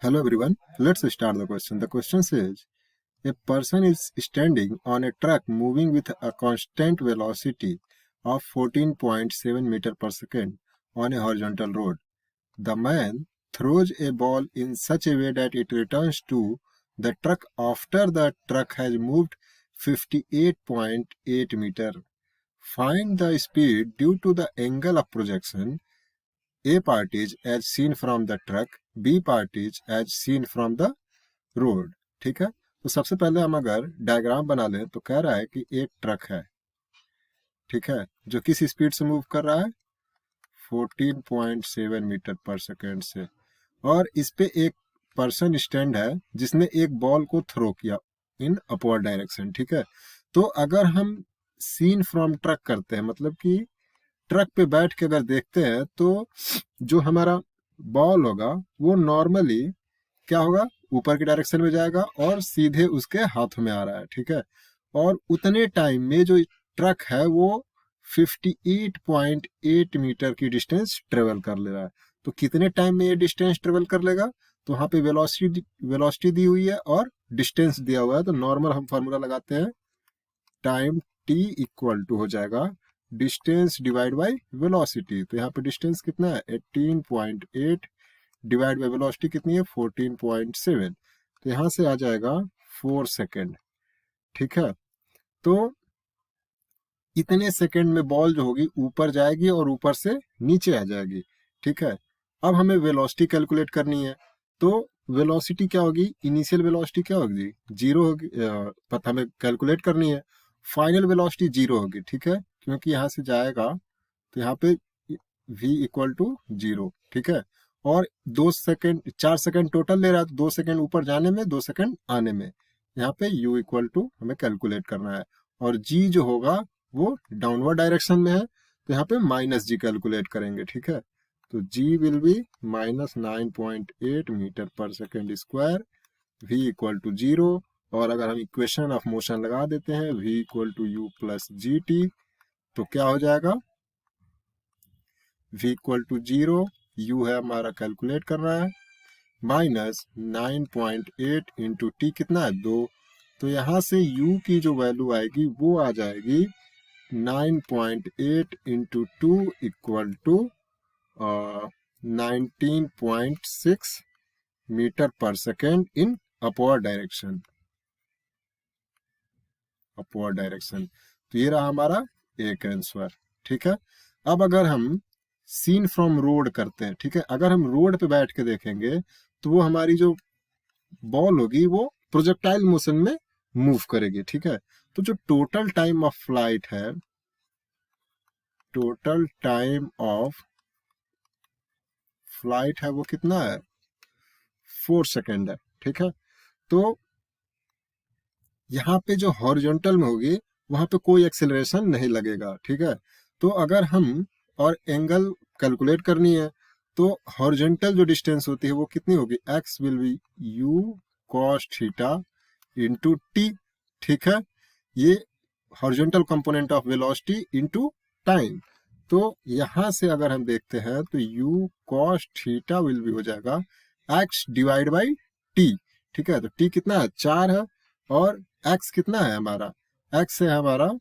Hello everyone, let's start the question. The question says, a person is standing on a truck moving with a constant velocity of 14.7 meter per second on a horizontal road. The man throws a ball in such a way that it returns to the truck after the truck has moved 58.8 meter. Find the speed due to the angle of projection. A part is as seen from the truck, B part is as seen from the road. ठीक है, तो सबसे पहले हम अगर diagram बना लें तो कह रहा है कि एक ट्रक है, ठीक है, जो किस स्पीड से मूव कर रहा है 14.7 मीटर पर सेकेंड से, और इस पे एक पर्सन स्टैंड है जिसने एक बॉल को थ्रो किया इन अपवर्ड डायरेक्शन। ठीक है, तो अगर हम सीन फ्रॉम ट्रक करते हैं, मतलब कि ट्रक पे बैठ के अगर देखते हैं तो जो हमारा बॉल होगा वो नॉर्मली क्या होगा, ऊपर की डायरेक्शन में जाएगा और सीधे उसके हाथों में आ रहा है। ठीक है, और उतने टाइम में जो ट्रक है वो 58.8 मीटर की डिस्टेंस ट्रेवल कर ले रहा है। तो कितने टाइम में ये डिस्टेंस ट्रेवल कर लेगा, तो वहां पे वेलोसिटी दी हुई है और डिस्टेंस दिया हुआ है, तो नॉर्मल हम फार्मूला लगाते हैं, टाइम टी इक्वल टू हो जाएगा डिस्टेंस डिवाइड बाई वेलोसिटी। तो यहाँ पे डिस्टेंस कितना है 18.8 डिवाइड बाई वेलोसिटी कितनी है 14.7, तो यहाँ से आ जाएगा 4 सेकेंड। ठीक है, तो इतने सेकेंड में बॉल जो होगी ऊपर जाएगी और ऊपर से नीचे आ जाएगी। ठीक है, अब हमें वेलोसिटी कैलकुलेट करनी है, तो वेलोसिटी क्या होगी, इनिशियल वेलोसिटी क्या होगी, जीरो होगी, पता हमें कैलकुलेट करनी है। फाइनल वेलोसिटी जीरो होगी। ठीक है, क्योंकि यहाँ से जाएगा तो यहाँ पे v इक्वल टू जीरो। ठीक है, और 2 सेकेंड 4 सेकेंड टोटल ले रहा है, तो 2 सेकेंड ऊपर जाने में 2 सेकेंड आने में, यहाँ पे u इक्वल टू हमें कैलकुलेट करना है, और g जो होगा वो डाउनवर्ड डायरेक्शन में है, तो यहाँ पे माइनस जी कैलकुलेट करेंगे। ठीक है, तो g will be -9.8 metre per second square, v equal to zero, और अगर हम इक्वेशन ऑफ मोशन लगा देते हैं v equal to u plus g t, तो क्या हो जाएगा v equal to zero, u है हमारा कैलकुलेट कर रहा है, माइनस 9.8 इंटू टी कितना है 2, तो यहाँ से u की जो वैल्यू आएगी वो आ जाएगी 9.8 into two equal to 19.6 meter per second in upward direction. Upward direction, तो ये रहा हमारा एक आंसर। ठीक है, अब अगर हम सीन फ्रॉम रोड करते हैं, ठीक है, अगर हम रोड पे बैठ के देखेंगे तो वो हमारी जो बॉल होगी वो प्रोजेक्टाइल मोशन में मूव करेगी। ठीक है, तो जो टोटल टाइम ऑफ फ्लाइट है, टोटल टाइम ऑफ फ्लाइट है वो कितना है 4 सेकेंड है। ठीक है, तो यहाँ पे जो हॉरिजॉन्टल में होगी वहां पे कोई एक्सेलरेशन नहीं लगेगा। ठीक है, तो अगर हम और एंगल कैलकुलेट करनी है तो हॉरिजॉन्टल जो डिस्टेंस होती है वो कितनी होगी, x will be u cos theta into T. ठीक है, ये horizontal component of velocity into time, तो यहां से अगर हम देखते हैं तो u cos theta will be हो जाएगा x डिवाइड बाई t। ठीक है, तो t कितना है 4 है, और x कितना है हमारा, x है हमारा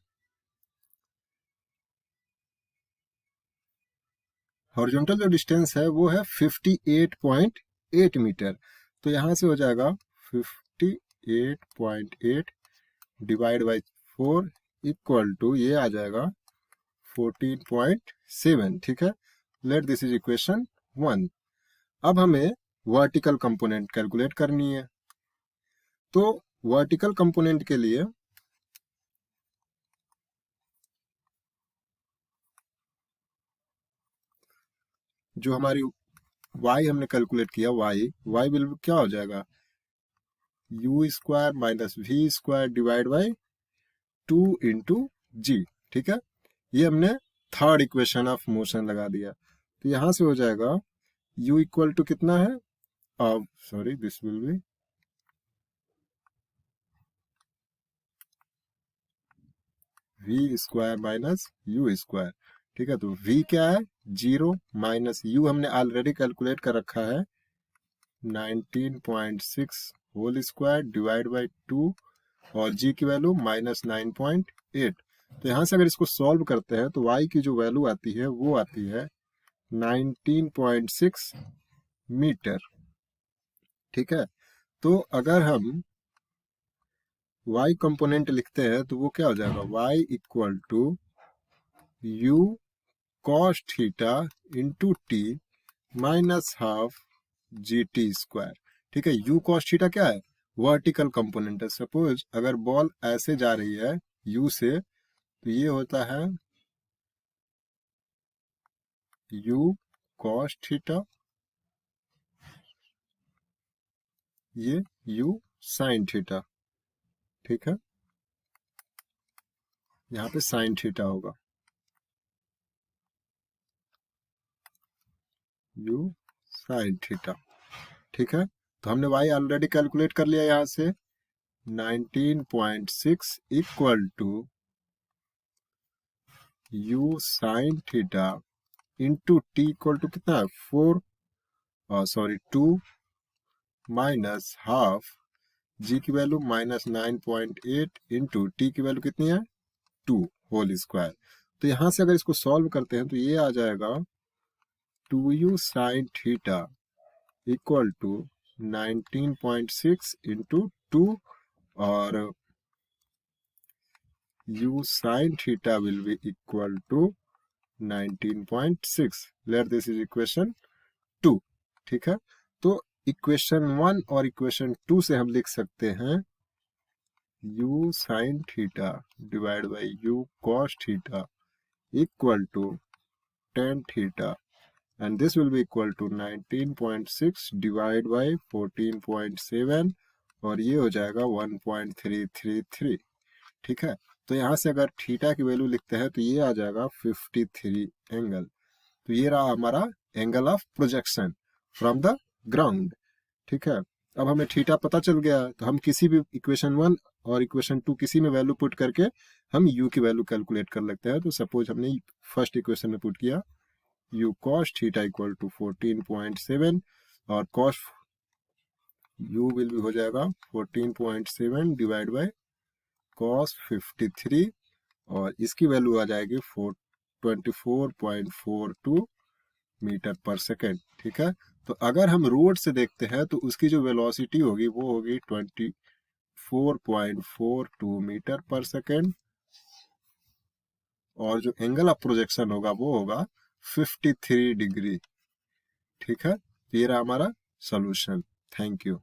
हॉरिजॉन्टल जो डिस्टेंस है वो है 58.8 मीटर, तो यहां से हो जाएगा 58.8 डिवाइड बाई 4 इक्वल टू ये आ जाएगा 14.7। ठीक है, लेट दिस इज इक्वेशन 1। अब हमें वर्टिकल कंपोनेंट कैलकुलेट करनी है, तो वर्टिकल कंपोनेंट के लिए जो हमारी y हमने कैलकुलेट किया, y विल क्या हो जाएगा u square minus v square divide by 2 into g. ठीक है, ये हमने थर्ड इक्वेशन ऑफ मोशन लगा दिया, तो यहां से हो जाएगा u इक्वल टू कितना है, sorry this will be v square minus u square. ठीक है, तो v क्या है जीरो, माइनस u हमने ऑलरेडी कैलकुलेट कर रखा है 19.6 होल स्क्वायर डिवाइड बाई 2 और g की वैल्यू -9.8। तो यहाँ से अगर इसको सॉल्व करते हैं तो y की जो वैल्यू आती है वो आती है 19.6 मीटर। ठीक है, तो अगर हम y कंपोनेंट लिखते हैं तो वो क्या हो जाएगा, y equal to u cos theta into t minus half g t square. ठीक है, u cos थीटा क्या है, वर्टिकल कंपोनेंट है। सपोज अगर बॉल ऐसे जा रही है u से, तो ये होता है u cos थीटा, ये u sin थीटा। ठीक है, यहाँ पे sin थीटा होगा, u sin थीटा। ठीक है, तो हमने y ऑलरेडी कैलकुलेट कर लिया यहाँ से, 19.6 equal to u sin theta into t equal to कितना है 4, सॉरी 2 माइनस हाफ जी की वैल्यू -9.8 इंटू टी की वैल्यू कितनी है 2 होल स्क्वायर। तो यहाँ से अगर इसको सॉल्व करते हैं तो ये आ जाएगा 2u sin theta equal to 19.6 into 2 और u sin theta will be equal to 19.6। Let this is equation 2। ठीक है, तो इक्वेशन 1 और इक्वेशन 2 से हम लिख सकते हैं u sin theta divide by u cos theta equal to tan theta and this will be equal to 19.6 divide by 14.7 और ये हो जाएगा 1.333। ठीक है, तो यहाँ से अगर थीटा की वैल्यू लिखते हैं तो ये आ जाएगा 53 एंगल। तो ये रहा हमारा angle of projection from the ground. ठीक है, अब हमें थीटा पता चल गया, तो हम किसी भी इक्वेशन 1 और इक्वेशन 2 किसी में वैल्यू पुट करके हम u की वैल्यू कैलकुलेट कर लेते हैं। तो सपोज हमने फर्स्ट इक्वेशन में पुट किया u cos theta equal to 14.7 और cos u विल भी हो जाएगा 14.7 डिवाइड बाय cos 53 और इसकी वैल्यू आ जाएगी 24.42 मीटर पर सेकेंड। ठीक है, तो अगर हम रोड से देखते हैं तो उसकी जो वेलोसिटी होगी वो होगी 24.42 मीटर पर सेकेंड और जो एंगल ऑफ प्रोजेक्शन होगा वो होगा 53 डिग्री। ठीक है, ये रहा हमारा सॉल्यूशन। Thank you.